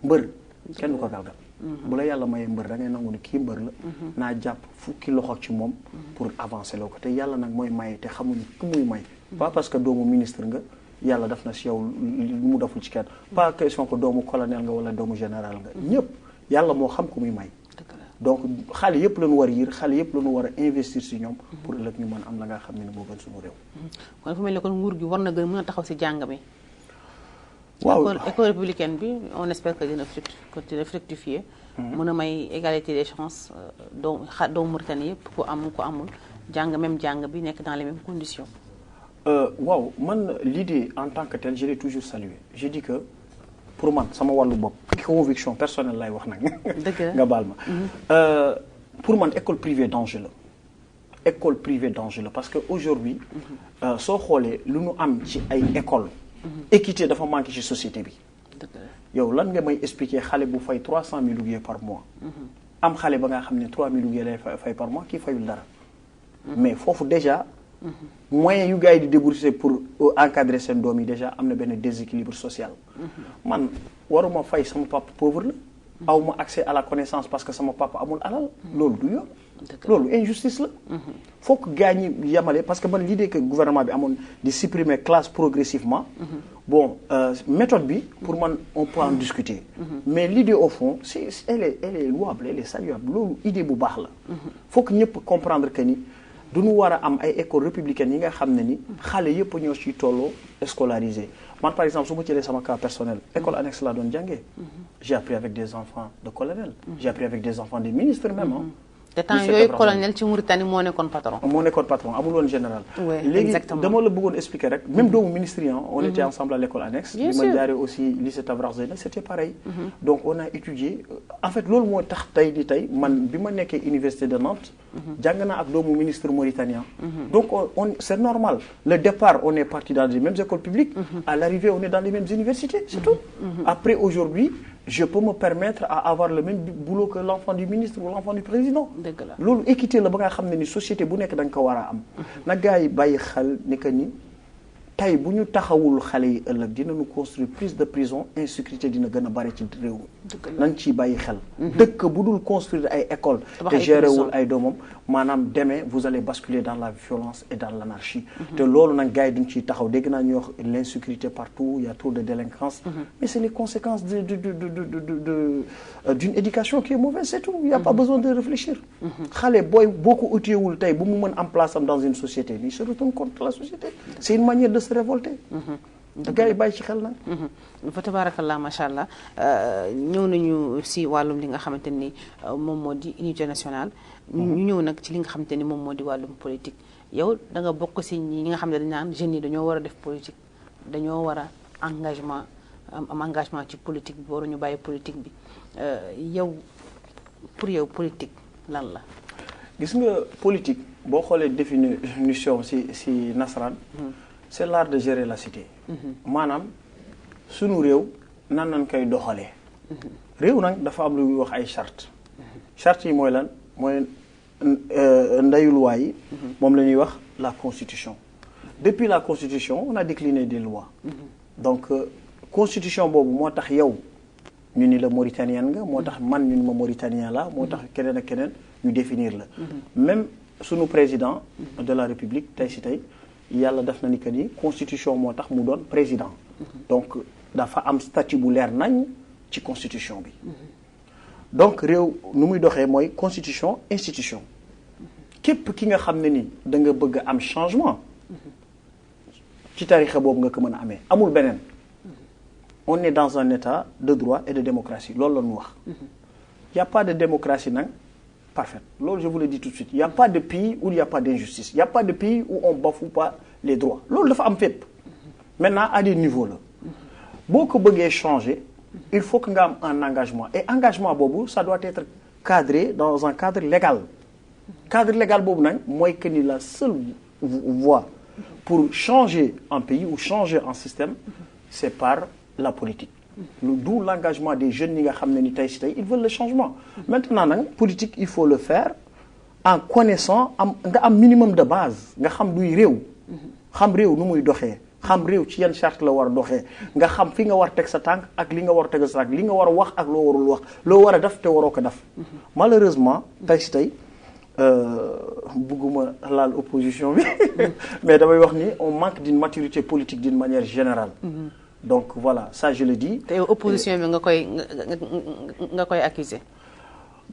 mbër kenn du ko galgal bu la yàlla mayee mbër da ngay nangu ni kii mbër la naa jàpp fukki loxo ci moom pour avancer loo ko te yàlla nag mooy maye te xamuñu ku muy may pas parce que doomu ministre nga yàlla daf na si yow lu mu deful ci kenn pas question que doomu colonel nga wala doomu général nga ñëpp yàlla moo xam ku muy may donc xale yëpp lañu war a yër xale yëpp lañu war a investir si ñoom pour ëllëg ñu mën am la nga xam ne moo gën suñu réew kon dafa mel ni kon nguur gi war na gën mën a taxaw si jàng mi waaw école républicaine bi on espère que dina fructifier mën a may égalité des chances doomu Mauritanie yëpp ku amul jàng même jàng bi nekk dans les mêmes conditions waaw man l'idée en tant que telle je l'ai toujours salué je dis que pour man sama wàllu bopp conviction personnelle lay wax nag nga baal ma pour man école privée danger la parce que aujourd'hui soo xoolee lu ñu am ci ay école équité dafa manqué ci société bi yow lan nga may expliquer xale bu fay 300 000 ouguiya par mois am xale ba nga xam ne 3 000 ouguiya lay fay par mois kii fayul dara mais foofu déjà moyens yu gars yi di débourser pour encadrer seen doom yi déjà am na benn déséquilibre social man waruma fay sama papa pauvre la aw ma accès à la connaissance parce que sama papa amul alal loolu du yoon loolu injustice la faut que gars ñi yemale parce que man l'idée que gouvernement bi amoon di supprimer classe progressivement bon méthode bi pour man on peut en discuter mais l'idée au fond elle est louable elle est saluable loolu idée bu baax la faut que ñëpp comprendre que ni duñu war a am ay écoles républicaines yi nga xam ne ni xale yëpp ñoo ciy tolloo scolarisé man par exemple su ma jëlee sama cas personnel école annexe laa doon jàngee j'ai appris avec des enfants de colonel j'ai appris avec des enfants des ministres même te temps yooyu colonel ci Mauritanie moo nekkoon patron amul woon général léegi dama la bëggoon expliquer rek même doomu ministre yi on était ensemble à l'école annexe bi ma jaaree aussi lycée Tavrar Zeina c'était pareil donc on a étudié en fait loolu moo tax tey man bi ma nekkee université de Nantes jàng naa ak doomu ministre mauritanien donc c'est normal le départ on est parti dans les mêmes écoles publiques à l'arrivée on est dans les mêmes universités c'est tout après aujourd'hui je peux me permettre à avoir le même boulot que l'enfant du ministre ou l'enfant du président loolu équité la ba nga xam ne ni société bu nekk da nga ko war a am na gars yi bàyyi xel ni que ni tey bu ñu taxawul xale yi ëllëg dinañu construire plus de prison insécurité dina gën a bari ci réew mi nañ ciy bàyyi xel dëkk bu dul construire ay école te géréwul ay doomam maanaam demee vous allez basculer dans la violence et dans l'anarchie te loolu nag gars yi duñ ciy taxaw dégg naa ñuy wax l'insécurité partout il y a trop de délinquance mais c'est les conséquences d'une éducation qui est mauvaise c'est tout il y a pas besoin de réfléchir xale boo ko outillewul tey bu mu mën en place am dans une société il se retourne contre la société c'est une manière de se révolter gars yi bàyyi ci xel nag fa tabarakallah macha allah ñëw nañu si wàllum li nga xamante ni moom moo di unité nationale ñu ñëw nag ci li nga xamante ni moom moo di wàllum politique yow da nga bokk si ñi nga xam ne dañ naan jeunes yi dañoo war a def politique dañoo war a engagement am engagement ci politique bi waruñu bàyyi politique bi yow pour yow politique lan la gis nga politique boo xoolee définition si nasaraan c'est l'art de gérer la cité maanaam sunu réew nan nañ koy doxalee réew nag dafa am lu ñuy wax ay charte yi mooy lan mooy ndeyu loi yi moom la ñuy wax la constitution depuis la constitution on a décliné des lois donc constitution boobu moo tax yow ñu ni la mauritanien nga moo tax man ñu ni ma mauritanien la moo tax keneen ak keneen ñu définir la même sunu président de la république tey si tey yàlla def na ni que ni constitution moo tax mu doon président donc dafa am statut bu leer nañ ci constitution bi donc réew nu muy doxee mooy constitution institution képp ki nga xam ne ni da nga bëgg am changement ci tarixa boobu nga ko mën a amee amul beneen on est dans un état de droit et de démocratie loolu la ñu wax y a pas de démocratie nag parfaite loolu je vous le dis tout de suite il y a pas de pays où il y a pas d'injustice il y a pas de pays où on bafoue pas les droits loolu dafa am fépp maintenant à des niveaux la boo ko bëggee changer il faut que nga am un engagement et engagement boobu ça doit être cadré dans un cadre légal boobu nag mooy que ni la seule voie pour changer un pays ou changer un système c'est par la politique d'où l'engagement des jeunes yi nga xam ne ni tey si tey ils veulent le changement maintenant nag politique il faut le faire en connaissant nga am minimum de base nga xam luy réew xam réew nu muy doxee xam réew ci yan charte la war a doxee nga xam fi nga war teg sa tànk ak li nga war teg sa tànk li nga war a wax ak loo warul wax loo war a def te waroo ko def malheureusement tey si tey bugguma laal opposition bi mais damay wax ni on manque d'une maturité politique d'une manière générale donc voilà ça je le dis. te opposition bi nga koy accuser.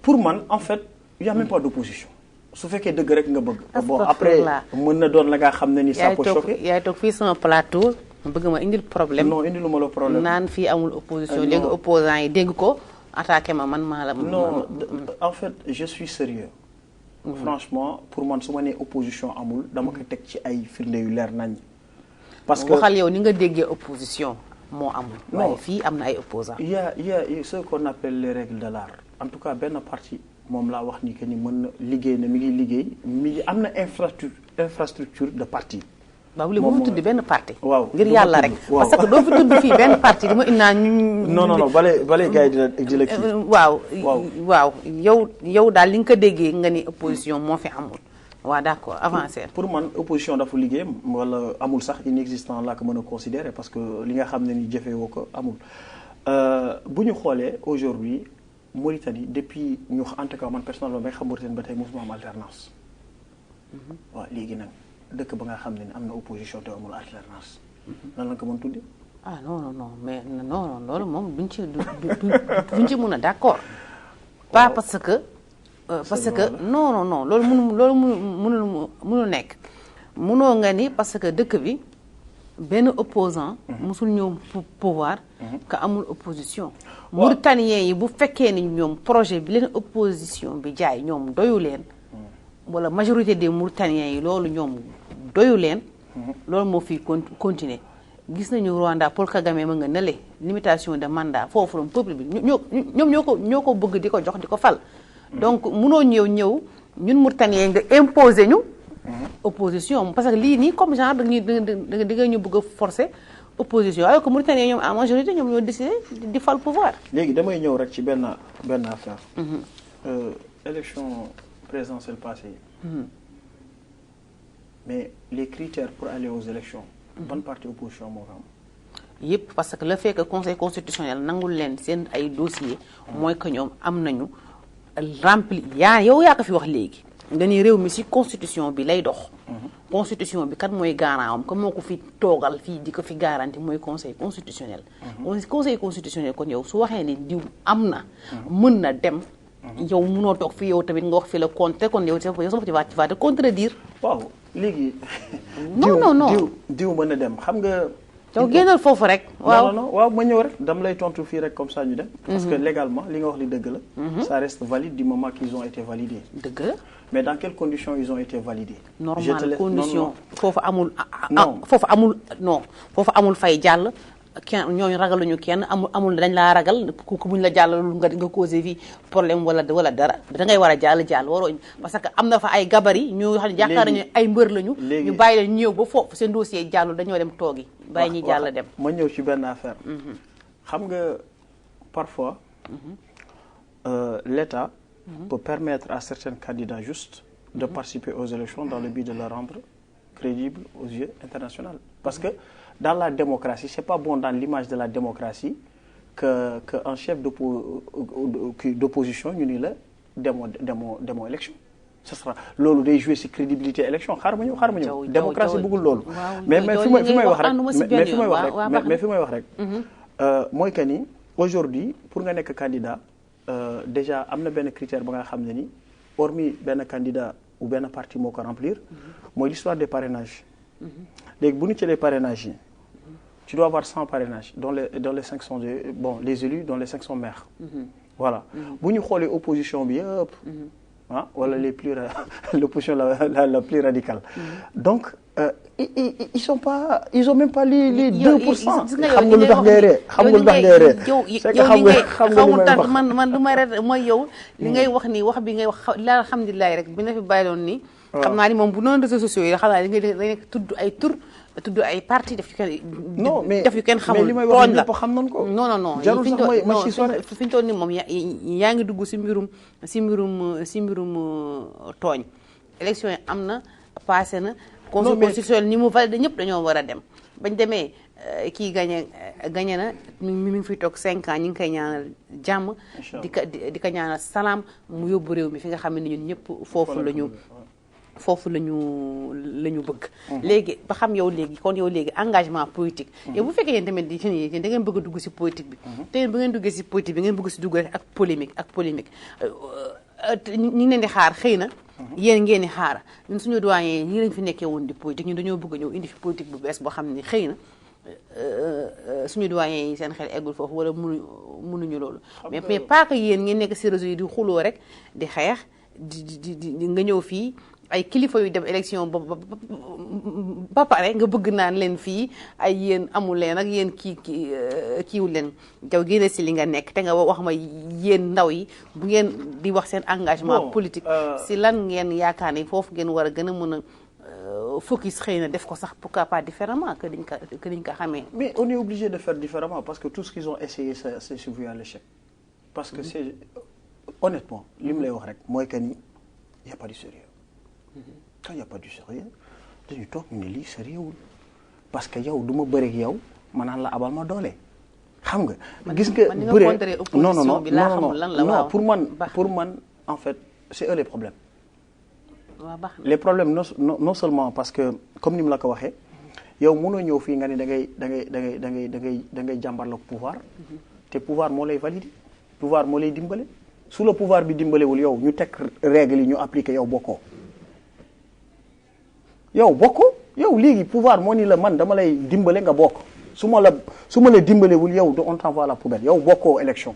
pour man en fait il y a même pas d'opposition su fekkee dëgg rek nga bëgg. bon après mën na doon la nga xam ne ni ça peut choquer. yaay toog fii sama plateau bëgg ma indil problème. non indiluma la problème naan fii amul opposition. léegi opposants yi dégg ko attaqué ma man maa la. non en fait je suis sérieux franchement pour man su ma nee opposition amul dama ko teg ci ay firnde yu leer nañ. parce que waxal yow ni nga déggee opposition moo amul. waaye fii am na ay opposants. il y a ce qu'on appelle les règles de l'art en tout cas benn partie moom laa wax ni que ni mën na liggéey na mi ngi liggéey mi ngi am na infrastructure de parti. waaw léegi bu mu tudd benn parti. waaw ngir yàlla rek. parce que doo fi tudd fii benn parti di ma innaa ñu. non bale gars yi di la kii. waaw yow daal li nga ko déggee nga ni opposition moo fi amul. waaw d'accord avancer. pour man opposition dafa liggéey wala amul sax inexistant laa ko mën a considérer parce que li nga xam ne ni jëfewoo ko amul bu ñu xoolee aujourd'hui Mauritanie depuis ñu en tout cas man personnellement ba nga xam Mauritanie ba tey mosuma am alternance waaw léegi nag dëkk ba nga xam ne ni am na opposition te amul alternance nan la ko mën tudde ah non mais non loolu moom duñ ci mën a d'accord pas parce que non loolu mënul nekk mënoo nga ni parce que dëkk bi benn opposant musul ñëw pouvoir que amul opposition Mauritaniens yi bu fekkee ni ñoom projet bi leen opposition bi jaay ñoom doyu leen wala majorité des Mauritaniens yi loolu ñoom doyu leen loolu moo fi continuer gis nañu Rwanda Paul Kagame ma nga nele limitation de mandat foofu la peuple bi ñoom ñoo ko bëgg di ko jox di ko fal donc mënoo ñëw ñun Mauritaniens nga imposer ñu opposition parce que lii nii comme genre da nga ñu bëgg a forcer opposition alors que Mauritaniens ñoom en majorité ñoom ñoo décidé di fal pouvoir. léegi damay ñëw rek ci benn affaire. élection présidentielle passée yi. mais les critères pour aller aux élections ban parti opposition moo ko am. yëpp parce que le fait que conseil constitutionnel nangul leen seen ay dossier mooy que ñoom am nañu rempli yow yaa ko fi wax léegi nga ni réew mi ci constitution bi lay dox. constitution bi kat mooy garant am moo ko fi toogal fii di ko fi garanti mooy conseil constitutionnel. conseil constitutionnel kon yow su waxee ne diw am na. mën na dem. yow mënoo toog fi yow tamit nga wax fi la contre kon yow sama ci va te contredire. waaw léegi. non diw mën na dem xam nga. yow génnal foofu rek. waaw non waaw ma ñëw rek dama lay tontu fii rek comme ça ñu dem. parce que légalement li nga wax li dëgg la. ça reste valide du moment qu'ils ont été validés. dëgg la. mais dans quelles conditions ils ont été validés. normal condition foofu amul. foofu amul fay jàll. kenn ñooñu ragaluñu kenn amul dañ laa ragal ku buñ la jàllalul nga causé fii problème wala dara da ngay war a jàll waroo parce que am na fa ay gabari ñu xam ne yaakaar nañu ay mbër lañu. ñu bàyyi leen ñëw ba foofu seen dossier jàllu dañoo dem toogi. bàyyi ñi jàll dem. ma ñëw ci benn affaire. xam nga parfois. l'État peut permettre à certains candidats juste de participer aux élections dans le but de les rendre crédibles aux yeux internationaux. Parce que dans la démocratie, c'est pas bon dans l'image de la démocratie qu'un chef d'opposition ñu ni la demoo élection. Ce sera loolu day jouer ci crédibilité élection xaar ma ñëw démocratie bëggul loolu. mais fi may wax rek mooy que ni aujourd'hui pour nga nekk candidat déjà am na benn critère ba nga xam ne ni hormis benn candidat ou benn parti moo ko remplir mooy l'histoire des parrainages. léegi bu ñu jëlee parrainage yi tu dois avoir 100 parrainages dont les 5 sont les élus dont les 5 sont maires. voilà bu ñu xoolee opposition bi yëpp. wala l'opposition la plus radicale. donc ils ont même pas les 2%. xam nga lu tax ngay ree man lu may rek mooy yow li ngay wax nii wax bi ngay wax alhamdulilah rek bi na fi bàyyiloon nii. xam naa ni moom bu noonu réseaux sociaux yi xam naa da tudd ay tur tudd ay parti def yu kenn. non mais def yu kenn xamul li may wax ñëpp xam nañ ko. non jarul sax ma ci sore fi ñu toll nii moom yaa ngi dugg si mbirum tooñ. élection yi am na passé na. conseil constitutionnel ni mu validé ñëpp dañoo war a dem. bañ demee kii gagné na mi ngi fiy toog 5 ans ñu ngi koy ñaanal jàmm. di ko ñaanal salaam mu yóbbu réew mi fi nga xam ne ñun ñëpp foofu la ñu bëgg. léegi ba xam yow léegi kon yow léegi engagement politique. yow bu fekkee yéen tamit da ngeen bëgg a dugg ci politique bi. te yéen bu ngeen duggee ci politique bi ngeen bëgg ci dugg rek ak polémique ñu ngi leen di xaar xëy na. yéen ngeen di xaar ñun suñu doyen ñi lañ fi nekkee woon di politique ñun dañoo bëgg a ñëw indi fi politique bu bees boo xam ne xëy na suñu doyen yi seen xel eggul foofu wala mënuñu loolu. mais pas que yéen ngeen nekk ci réseau yi di xuloo rek di xeex di nga ñëw fii. ay kilifa yu dem élection ba pare nga bëgg naan leen fii ay yéen amul leen ak yéen kiiwul leen jaw génne si li nga nekk te nga wax ma yéen ndaw yi bu ngeen di wax seen engagement politique si lan ngeen yaakaar ne foofu ngeen war a gën a mën a focus xëy na def ko sax pourquoi pas différemment que niñ ko xamee. mais on est obligé de faire différemment parce que tout ce qu'ils ont essayé c'est voué à l'échec parce que c'est honnêtement li mu lay wax rek mooy que ni y a pas du sérieux. quand il y a pas du sérieux dañu toog ñu ne lii sérieux parce que yow du ma bëre ak yow ma naan la abal ma doole xam nga. gis nga bëre non pour man en fait c'est eux les problèmes. les problèmes non seulement parce que comme ni mu la ko waxee yow mënoo ñëw fii nga ne da ngay jàmbarloog pouvoir te pouvoir moo lay valider pouvoir moo lay dimbale su la pouvoir bi dimbalewul yow ñu teg règles yi ñu appliquer yow bokkoo. yow léegi pouvoir moo ni la man dama lay dimbale nga bokk su ma la dimbalewul yow on t'envoie à la poubelle yow bokkoo élection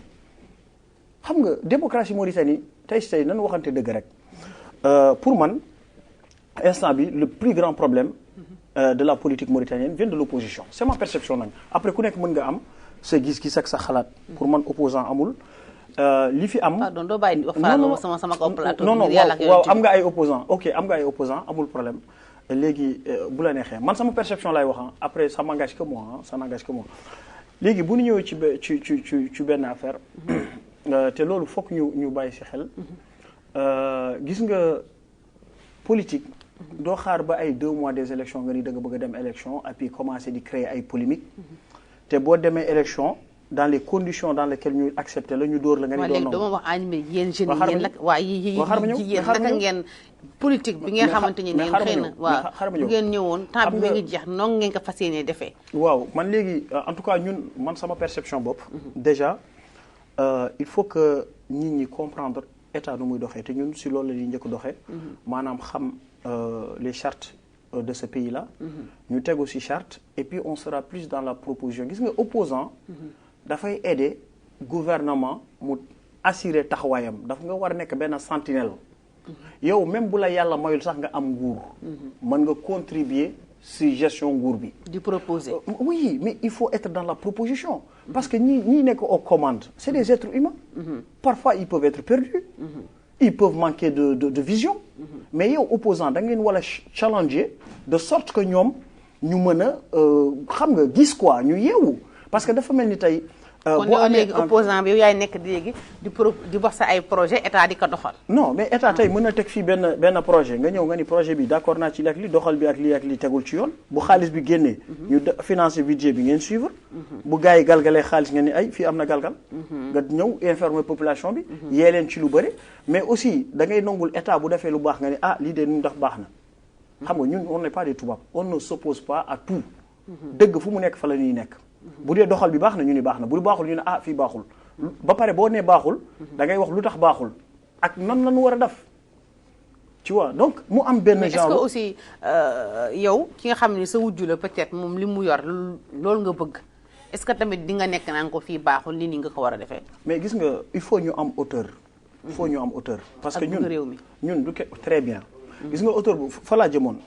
xam nga démocratie Mauritanie tey nañu waxante dëgg rek pour man instant bi le plus grand problème de la politique mauritanienne vient de l'opposition c'est ma perception nag après ku nekk mën nga am sa gis-gis ak sa xalaat pour man opposant amul li fi am pardon doo bàyyi wax sama kaw plateau non waaw am nga ay opposant ok am nga ay opposant amul problème léegi bu la neexee man sama perception lay wax après ça n'engage que moi léegi bu ñu ñëwee ci benn affaire te loolu fokk ñu bàyyi ci xel gis nga politique doo xaar ba ay 2 mois des élections nga ni da nga bëgg a dem élection et puis commencer di créer ay polémique te boo demee élection dans les conditions dans lesquelles ñu accepté la ñu dóor la nga ni doon dama wax animé yéen jeunes yi yéen nag waa yéen naka ngeen politique bi ngeen xamante ni ngeen xëy na waaw bu ngeen ñëwoon temps bi nga ngi jeex noonu ngeen ko fas yéenee defee waaw man léegi en tout cas ñun man sama perception bopp déjà il faut que nit ñi comprendre état nu muy doxee te ñun si loolu la ñuy njëkk doxee maanaam xam les chartes de ce pays là ñu tegu si charte et puis on sera plus dans la proposition gis nga opposant dafay aider gouvernement mu assurer taxawaayam daf nga war a nekk benn sentinelle yow même bu la yàlla mayul sax nga am nguur mën nga contribuer si gestion nguur bi di proposer oui mais il faut être dans la proposition parce que ñi nekk aux commandes c'est des êtres humains parfois ils peuvent être perdus ils peuvent manquer de vision mais yow opposant da ngeen wala challenger de sorte que ñoom ñu mën a xam nga gis quoi ñu yeewu parce que dafa mel ni tey kon yow léegi opposant bi yow yaay nekk léegi di wax sa ay projet état di ko doxal non mais état tey mën na teg fii benn projet nga ñëw nga ni projet bi d'accord naa ci li ak li doxal bi ak li tegul ci yoon bu xaalis bi génnee ñu financer budget bi ngeen suivre bu gars yi galgalee xaalis ngeen ni ay fii am na galgal nga ñëw informer population bi yee leen ci lu bëri mais aussi da ngay nangul état bu defee lu baax nga ni lii de nu ndax baax na xam nga ñun on n'est pas des tubaab on ne s'oppose pas à tout dëgg fu mu nekk fa la ñuy nekk bu dee doxal bi baax na ñu ni baax na bu baaxul ñu ne fii baaxul ba pare boo nee baaxul da ngay wax lu tax baaxul ak nan la ñu war a def tu vois donc mu am benn genre est-ce que aussi yow ki nga xam ne sa wujju la peut-être moom li mu yor loolu nga bëgg est-ce que tamit di nga nekk naan ko fii baaxul ni nga ko war a defee mais gis nga il faut ñu am hauteur parce que ñun du très bien gis nga hauteur bu fa laa jëmoon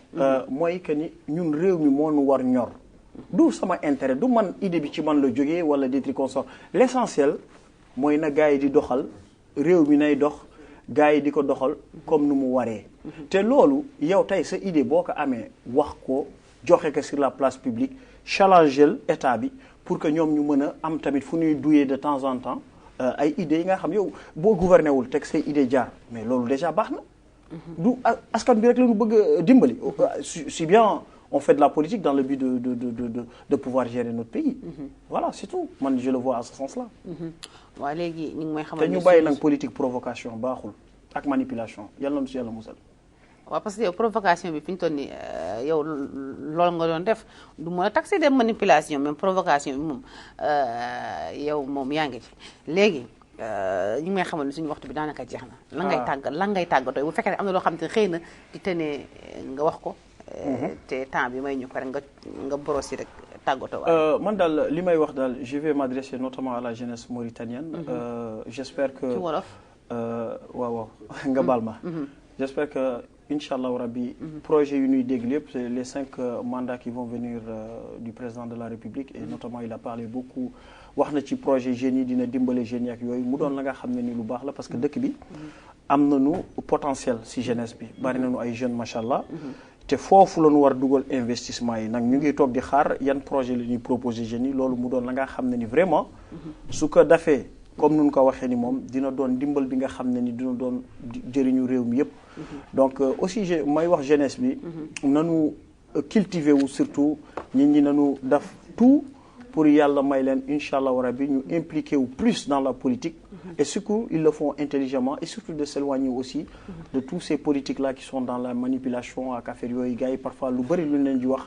mooy que ni ñun réew mi moo nu war ñor du sama intérêt du man idée bi ci man la jógee wala des trucs consort l'essentiel mooy na gars yi di doxal réew mi nay dox gars yi di ko doxal comme nu mu waree te loolu yow tey sa idée boo ko amee wax ko joxe ko sur la place publique challenger état bi pour que ñoom ñu mën a am tamit fu ñuy duyee de temps en temps ay idées yi nga xam yow boo gouverné wul teg say idée jaar mais loolu déjà baax na du askan bi rek la ñu bëgg dimbali si bien on fait de la politique dans le but de pouvoir gérer notre pays voilà c'est tout man je le vois à ce sens-là waaw léegi ñu ngi may xamal te ñu bàyyi nag politique provocation baaxul ak manipulation yàlla na si yàlla musal waaw parce que yow provocation bi fi ñu toll nii yow loolu nga doon def du mën a taxé de manipulation même provocation bi moom yow moom yaa ngi ci léegi ñu ngi may xamal ni suñu waxtu bi daanaka jeex na lan ngay tàggatoo bu fekkee ne am na loo xam te xëy na di tene nga wax ko te temps bi may ñu ko rek nga brosi rek tàggatoo man daal li may wax daal je vais m'adresser notamment à la jeunesse mauritanienne j'espère que ci wolof waaw nga baal ma j'espère que incha allahu rabbi projet yu ñuy dégg lépp c'est les 5 mandats qui vont venir du président de la République et notamment il a parlé beaucoup wax na ci projet jeunes yi dina dimbale jeunes yi ak yooyu mu doon la nga xam ne ni lu baax la parce que dëkk bi am nañu potentiel si jeunesse bi bari nañu ay jeunes macha allah te foofu la ñu war dugal investissement yi nag ñu ngi toog di xaar yan projet la ñuy proposer jeunes yi loolu mu doon la nga xam ne ni vraiment su ko defee comme nun ko waxee ni moom dina doon dimbal bi nga xam ne ni dina doon jëriñu réew mi yëpp donc aussi may wax jeunesse bi nanu cultiver wu surtout nit ñi nanu def tout pour yàlla may leen incha allah rabbi ñu impliqué wu plus dans la politique et surtout ils le font intelligemment et surtout de s'éloigner aussi de tous ces politiques là qui sont dans la manipulation ak affaire yooyu gars yi parfois lu bëri lu leen di wax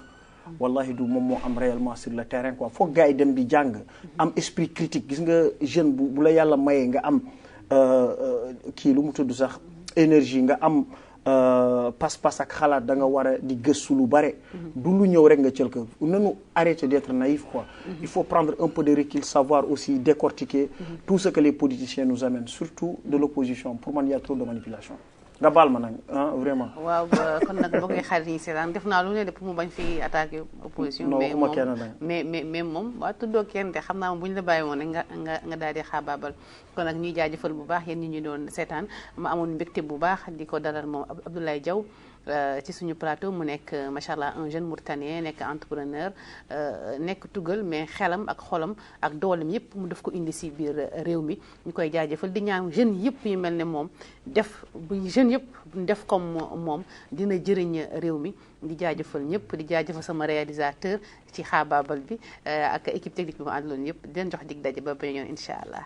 wallahi du moom moo am réellement sur le terrain quoi foog gars yi dem di jàng am esprit critique gis nga jeune bu la yàlla mayee nga am kii lu mu tudd sax énergie nga am pas-pas ak xalaat da nga war a di gëstu lu bare du lu ñëw rek nga cël ko nanu arrêter d'être naïf quoi il faut prendre un peu de recul savoir aussi décortiquer tout ce que les politiciens nous amènent surtout de l'opposition pour man y a trop de manipulation nga baal ma nag vraiment waaw kon nag boo koy xarit yi seetaan def naa lu ne de pour mu bañ fi attaquer opposition mais moom waa tuddoo kenn te xam naa moom bu ñu la bàyyi woon rek nga daal di xaabaabal kon nag ñuy jaajëfal bu baax yéen ñi ñu doon seetaan ma amoon mbégte bu baax di ko dalal moom Abdoulaye Diaw ci suñu plateau mu nekk macha allah un jeune mauritanien nekk entrepreneur nekk tugal mais xelam ak xolam ak dooleem yëpp mu def ko indi si biir réew mi ñu koy jaajëfal di ñaan jeunes yëpp yu mel ne moom bu jeunes yëpp def comme moom dina jëriñ réew mi di jaajëfal ñëpp di jaajëfal sama réalisateur ci xaabaabal bi ak équipe technique bi mu àndaloon yëpp di leen jox dig daje ba beneen yoon incha allah.